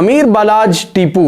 अमीर बालाज टीपू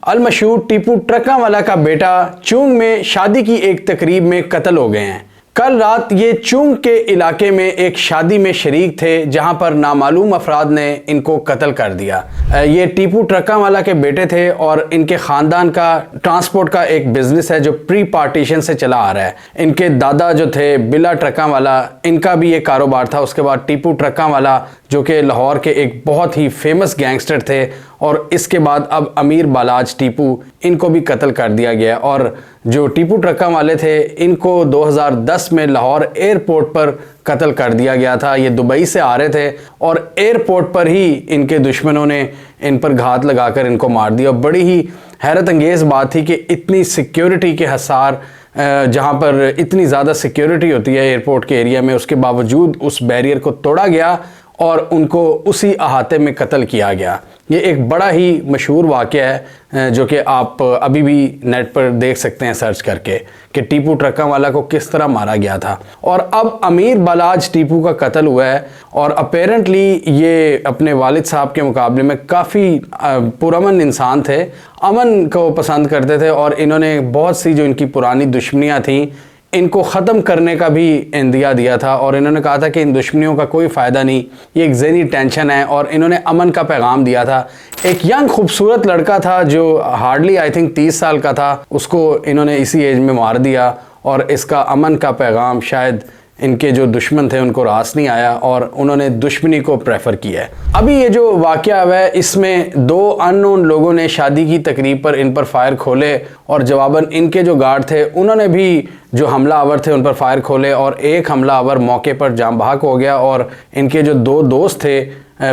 अलमशहूर टीपू ट्रकावाला का बेटा चुंग में शादी की एक तकरीब में कत्ल हो गए हैं। कल रात ये चुंग के इलाके में एक शादी में शरीक थे जहां पर नामालूम अफराद ने इनको कत्ल कर दिया। ये टीपू ट्रकावाला के बेटे थे और इनके ख़ानदान का ट्रांसपोर्ट का एक बिज़नेस है जो प्री पार्टीशन से चला आ रहा है। इनके दादा जो थे बिल्ला ट्रकावाला, इनका भी ये कारोबार था। उसके बाद टीपू ट्रकावाला जो कि लाहौर के एक बहुत ही फेमस गैंगस्टर थे, और इसके बाद अब अमीर बालाज टीपू, इनको भी कत्ल कर दिया गया। और जो टीपू ट्रका वाले थे इनको 2010 में लाहौर एयरपोर्ट पर कत्ल कर दिया गया था। ये दुबई से आ रहे थे और एयरपोर्ट पर ही इनके दुश्मनों ने इन पर घात लगाकर इनको मार दिया। बड़ी ही हैरत अंगेज़ बात थी कि इतनी सिक्योरिटी के हसार, जहाँ पर इतनी ज़्यादा सिक्योरिटी होती है एयरपोर्ट के एरिया में, उसके बावजूद उस बैरियर को तोड़ा गया और उनको उसी अहाते में कत्ल किया गया। ये एक बड़ा ही मशहूर वाक़या है जो कि आप अभी भी नेट पर देख सकते हैं सर्च करके कि टीपू ट्रकावाला को किस तरह मारा गया था। और अब अमीर बालाज टीपू का कत्ल हुआ है और अपेरेंटली ये अपने वालिद साहब के मुकाबले में काफ़ी पुरअमन इंसान थे, अमन को पसंद करते थे, और इन्होंने बहुत सी जो इनकी पुरानी दुश्मनियाँ थीं इनको ख़त्म करने का भी इंदिया दिया था। और इन्होंने कहा था कि इन दुश्मनियों का कोई फ़ायदा नहीं, ये एक ज़हनी टेंशन है, और इन्होंने अमन का पैगाम दिया था। एक यंग खूबसूरत लड़का था जो हार्डली आई थिंक 30 साल का था, उसको इन्होंने इसी एज में मार दिया, और इसका अमन का पैगाम शायद इनके जो दुश्मन थे उनको रास नहीं आया और उन्होंने दुश्मनी को प्रेफर किया है। अभी ये जो वाक़या हुआ है इसमें 2 अननोन लोगों ने शादी की तकरीब पर इन पर फायर खोले, और जवाबन इनके जो गार्ड थे उन्होंने भी जो हमलावर थे उन पर फायर खोले, और एक हमलावर मौके पर जान बहक हो गया, और इनके जो 2 दोस्त थे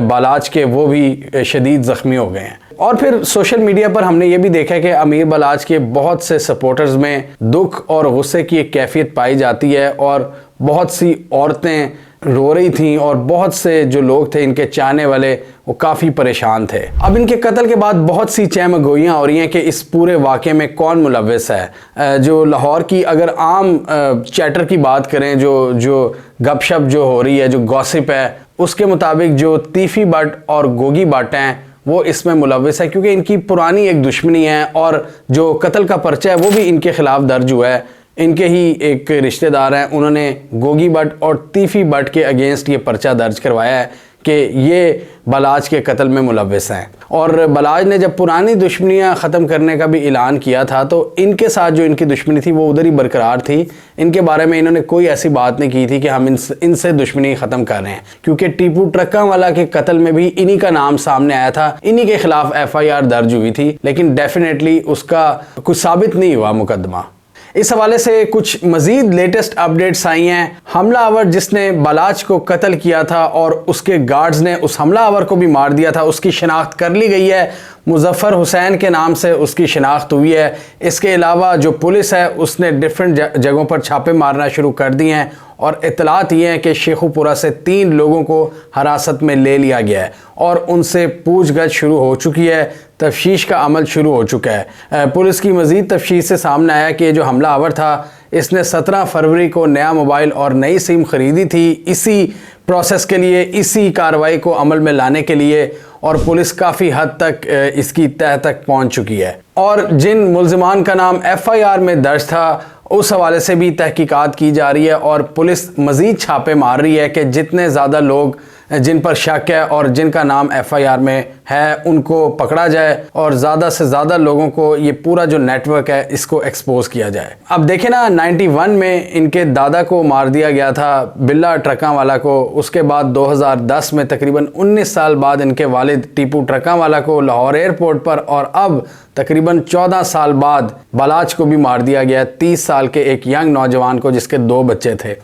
बालाज के वो भी शदीद ज़ख्मी हो गए हैं। और फिर सोशल मीडिया पर हमने ये भी देखा कि अमीर बालाज के बहुत से सपोर्टर्स में दुख और गुस्से की एक कैफियत पाई जाती है, और बहुत सी औरतें रो रही थीं और बहुत से जो लोग थे इनके चाहने वाले वो काफ़ी परेशान थे। अब इनके कत्ल के बाद बहुत सी चहमगोइयाँ हो रही हैं कि इस पूरे वाक़े में कौन मुलव्विस है। जो लाहौर की अगर आम चैटर की बात करें, जो गपशप जो हो रही है, जो गॉसिप है, उसके मुताबिक जो तीफ़ी भट्ट और गोगी भट्ट हैं वो इसमें मुलव्विस है, क्योंकि इनकी पुरानी एक दुश्मनी है, और जो कत्ल का पर्चा है वो भी इनके ख़िलाफ़ दर्ज हुआ है। इनके ही एक रिश्तेदार हैं, उन्होंने गोगी भट्ट और तीफ़ी भट्ट के अगेंस्ट ये पर्चा दर्ज करवाया है कि ये बालाज के कत्ल में मुलव्विस हैं। और बालाज ने जब पुरानी दुश्मनियां ख़त्म करने का भी ऐलान किया था तो इनके साथ जो इनकी दुश्मनी थी वो उधर ही बरकरार थी। इनके बारे में इन्होंने कोई ऐसी बात नहीं की थी कि हम इनसे दुश्मनी ख़त्म कर रहे हैं, क्योंकि टीपू ट्रकावाला के कत्ल में भी इन्हीं का नाम सामने आया था, इन्हीं के खिलाफ FIR दर्ज हुई थी, लेकिन डेफिनेटली उसका कुछ साबित नहीं हुआ मुकदमा। इस हवाले से कुछ मज़ीद लेटेस्ट अपडेट्स आई हैं। हमलावर जिसने बालाज को कत्ल किया था और उसके गार्ड्स ने उस हमलावर को भी मार दिया था, उसकी शिनाख्त कर ली गई है। मुजफ्फर हुसैन के नाम से उसकी शिनाख्त हुई है। इसके अलावा जो पुलिस है उसने डिफरेंट जगहों पर छापे मारना शुरू कर दिए हैं, और इत्तलात ये है कि शेखुपुरा से 3 लोगों को हिरासत में ले लिया गया है और उनसे पूछगछ शुरू हो चुकी है, तफ्तीश का अमल शुरू हो चुका है। पुलिस की मज़ीद तफ्तीश से सामने आया कि जो हमलावर था इसने 17 फरवरी को नया मोबाइल और नई सिम ख़रीदी थी इसी प्रोसेस के लिए, इसी कार्रवाई को अमल में लाने के लिए, और पुलिस काफ़ी हद तक इसकी तह तक पहुंच चुकी है। और जिन मुल्ज़िमान का नाम FIR में दर्ज था उस हवाले से भी तहकीकात की जा रही है, और पुलिस मज़ीद छापे मार रही है कि जितने ज़्यादा लोग जिन पर शक है और जिनका नाम FIR में है उनको पकड़ा जाए, और ज़्यादा से ज़्यादा लोगों को ये पूरा जो नेटवर्क है इसको एक्सपोज किया जाए। अब देखें ना, 91 में इनके दादा को मार दिया गया था, बिल्ला ट्रकावाला को। उसके बाद 2010 में तकरीबन 19 साल बाद इनके वालिद टीपू ट्रकावाला को लाहौर एयरपोर्ट पर, और अब तकरीबन 14 साल बाद बालाज को भी मार दिया गया, 30 साल के एक यंग नौजवान को जिसके 2 बच्चे थे।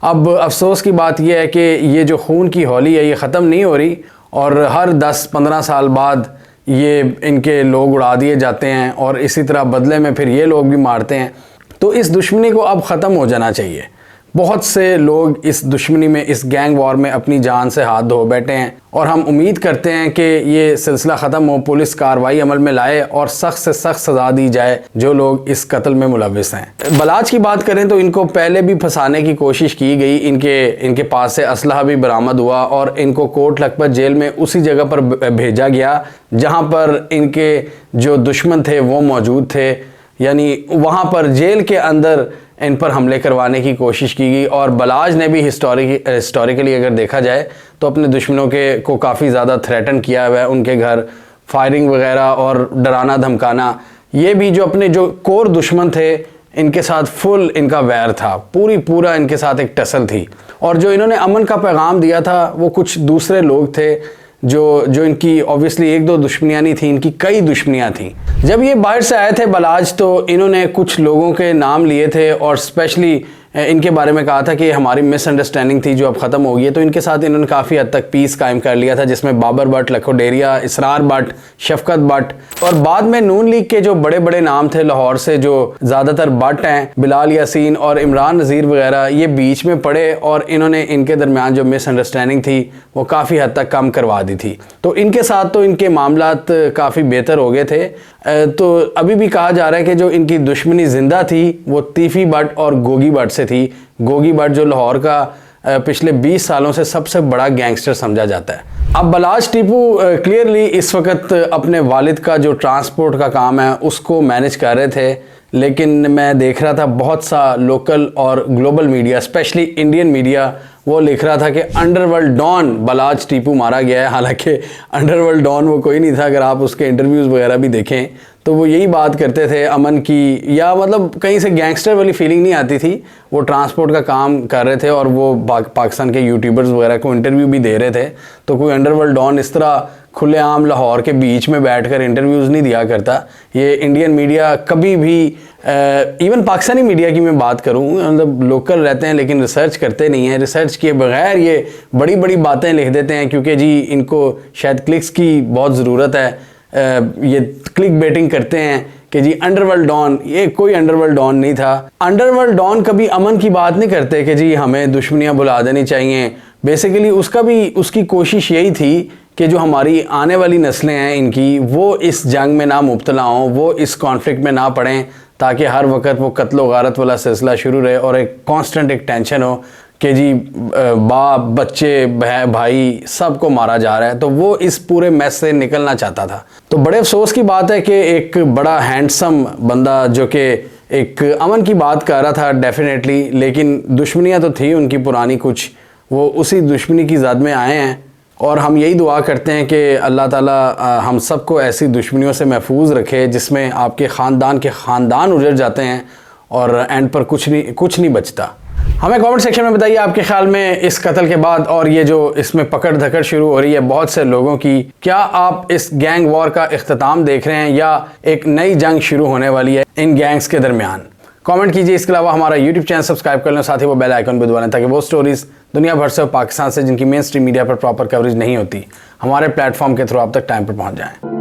अब अफसोस की बात यह है कि ये जो खून की होली है ये ख़त्म नहीं हो रही, और हर 10-15 साल बाद ये इनके लोग उड़ा दिए जाते हैं, और इसी तरह बदले में फिर ये लोग भी मारते हैं। तो इस दुश्मनी को अब ख़त्म हो जाना चाहिए। बहुत से लोग इस दुश्मनी में, इस गैंग वॉर में अपनी जान से हाथ धो बैठे हैं और हम उम्मीद करते हैं कि ये सिलसिला ख़त्म हो, पुलिस कार्रवाई अमल में लाए और सख्त से सख्त सज़ा दी जाए जो लोग इस कत्ल में मुलविस हैं। बलाच की बात करें तो इनको पहले भी फंसाने की कोशिश की गई, इनके पास से असलहा भी बरामद हुआ और इनको कोट लखपत जेल में उसी जगह पर भेजा गया जहाँ पर इनके जो दुश्मन थे वो मौजूद थे, यानी वहाँ पर जेल के अंदर इन पर हमले करवाने की कोशिश की गई। और बलाज ने भी हिस्टोरिकली अगर देखा जाए तो अपने दुश्मनों को काफ़ी ज़्यादा थ्रेटन किया हुआ है, उनके घर फायरिंग वगैरह और डराना धमकाना। ये भी जो अपने जो कोर दुश्मन थे इनके साथ फुल इनका वैर था, पूरा इनके साथ एक टसल थी। और जो इन्होंने अमन का पैगाम दिया था वो कुछ दूसरे लोग थे जो इनकी ऑब्वियसली एक दो दुश्मनियाँ नहीं थी, इनकी कई दुश्मनियाँ थीं। जब ये बाहर से आए थे बलाज तो इन्होंने कुछ लोगों के नाम लिए थे और स्पेशली इनके बारे में कहा था कि हमारी मिसअंडरस्टैंडिंग थी जो अब ख़त्म हो गई है। तो इनके साथ इन्होंने काफ़ी हद तक पीस कायम कर लिया था, जिसमें बाबर भट्ट, लखो डेरिया, इसरार भट्ट, शफकत भट्ट और बाद में नून लीग के जो बड़े बड़े नाम थे लाहौर से, जो ज़्यादातर भट्ट हैं, बिलाल यासीन और इमरान नज़ीर वगैरह, ये बीच में पड़े और इन्होंने इनके दरमियान जो मिसअंडरस्टैंडिंग थी वो काफ़ी हद तक कम करवा दी थी। तो इनके साथ तो इनके मामलात काफ़ी बेहतर हो गए थे। तो अभी भी कहा जा रहा है कि जो इनकी दुश्मनी ज़िंदा थी वो तीफ़ी भट्ट और गोगी भट्ट से थी। गोगी भट्ट जो लाहौर का पिछले 20 सालों से सबसे बड़ा गैंगस्टर समझा जाता है। अब बलाज टीपू क्लियरली इस वक्त अपने वालिद का जो ट्रांसपोर्ट का काम है उसको मैनेज कर रहे थे, लेकिन मैं देख रहा था बहुत सा लोकल और global media, specially Indian media, वो लिख रहा था कि अंडरवर्ल्ड डॉन बलाज टीपू मारा गया है। हालांकि अंडरवर्ल्ड डॉन वो कोई नहीं था। अगर आप उसके इंटरव्यूज़ वगैरह भी देखें तो वो यही बात करते थे अमन की, या मतलब कहीं से गैंगस्टर वाली फीलिंग नहीं आती थी। वो ट्रांसपोर्ट का काम कर रहे थे और वो पाकिस्तान के यूट्यूबर्स वगैरह को इंटरव्यू भी दे रहे थे। तो कोई अंडरवर्ल्ड डॉन इस तरह खुलेआम लाहौर के बीच में बैठकर इंटरव्यूज़ नहीं दिया करता। ये इंडियन मीडिया कभी भी, इवन पाकिस्तानी मीडिया की मैं बात करूँ, मतलब लोकल रहते हैं लेकिन रिसर्च करते नहीं हैं। रिसर्च किए बगैर ये बड़ी बड़ी बातें लिख देते हैं क्योंकि जी इनको शायद क्लिक्स की बहुत ज़रूरत है। ये क्लिक बेटिंग करते हैं कि जी अंडरवर्ल्ड डॉन, ये कोई अंडरवर्ल्ड डॉन नहीं था। अंडरवर्ल्ड डॉन कभी अमन की बात नहीं करते कि जी हमें दुश्मनियाँ भुला देनी चाहिए। बेसिकली उसकी कोशिश यही थी कि जो हमारी आने वाली नस्लें हैं इनकी, वो इस जंग में ना मुब्तला हों, वो इस कॉन्फ्लिक्ट में ना पड़ें, ताकि हर वक्त वो कत्लो गारत वाला सिलसिला शुरू रहे और एक कांस्टेंट एक टेंशन हो कि जी बाप, बच्चे, भाई सबको मारा जा रहा है। तो वो इस पूरे मैस से निकलना चाहता था। तो बड़े अफसोस की बात है कि एक बड़ा हैंडसम बंदा जो कि एक अमन की बात कर रहा था डेफिनेटली, लेकिन दुश्मनियाँ तो थी उनकी पुरानी कुछ, वो उसी दुश्मनी की ज़द में आए हैं। और हम यही दुआ करते हैं कि अल्लाह ताला हम सबको ऐसी दुश्मनियों से महफूज रखे जिसमें आपके ख़ानदान उजड़ जाते हैं और एंड पर कुछ नहीं बचता। हमें कमेंट सेक्शन में बताइए आपके ख्याल में इस कत्ल के बाद और ये जो इसमें पकड़ धकड़ शुरू हो रही है बहुत से लोगों की, क्या आप इस गैंग वॉर का इख्तिताम देख रहे हैं या एक नई जंग शुरू होने वाली है इन गैंग्स के दरमियान? कमेंट कीजिए। इसके अलावा हमारा यूट्यूब चैनल सब्सक्राइब कर लें, साथ ही वो बेल आइकन भी दबा लें ताकि वो स्टोरीज़ दुनिया भर से और पाकिस्तान से जिनकी मेन स्ट्रीम मीडिया पर प्रॉपर कवरेज नहीं होती, हमारे प्लेटफॉर्म के थ्रू आप तक टाइम पर पहुँच जाएँ।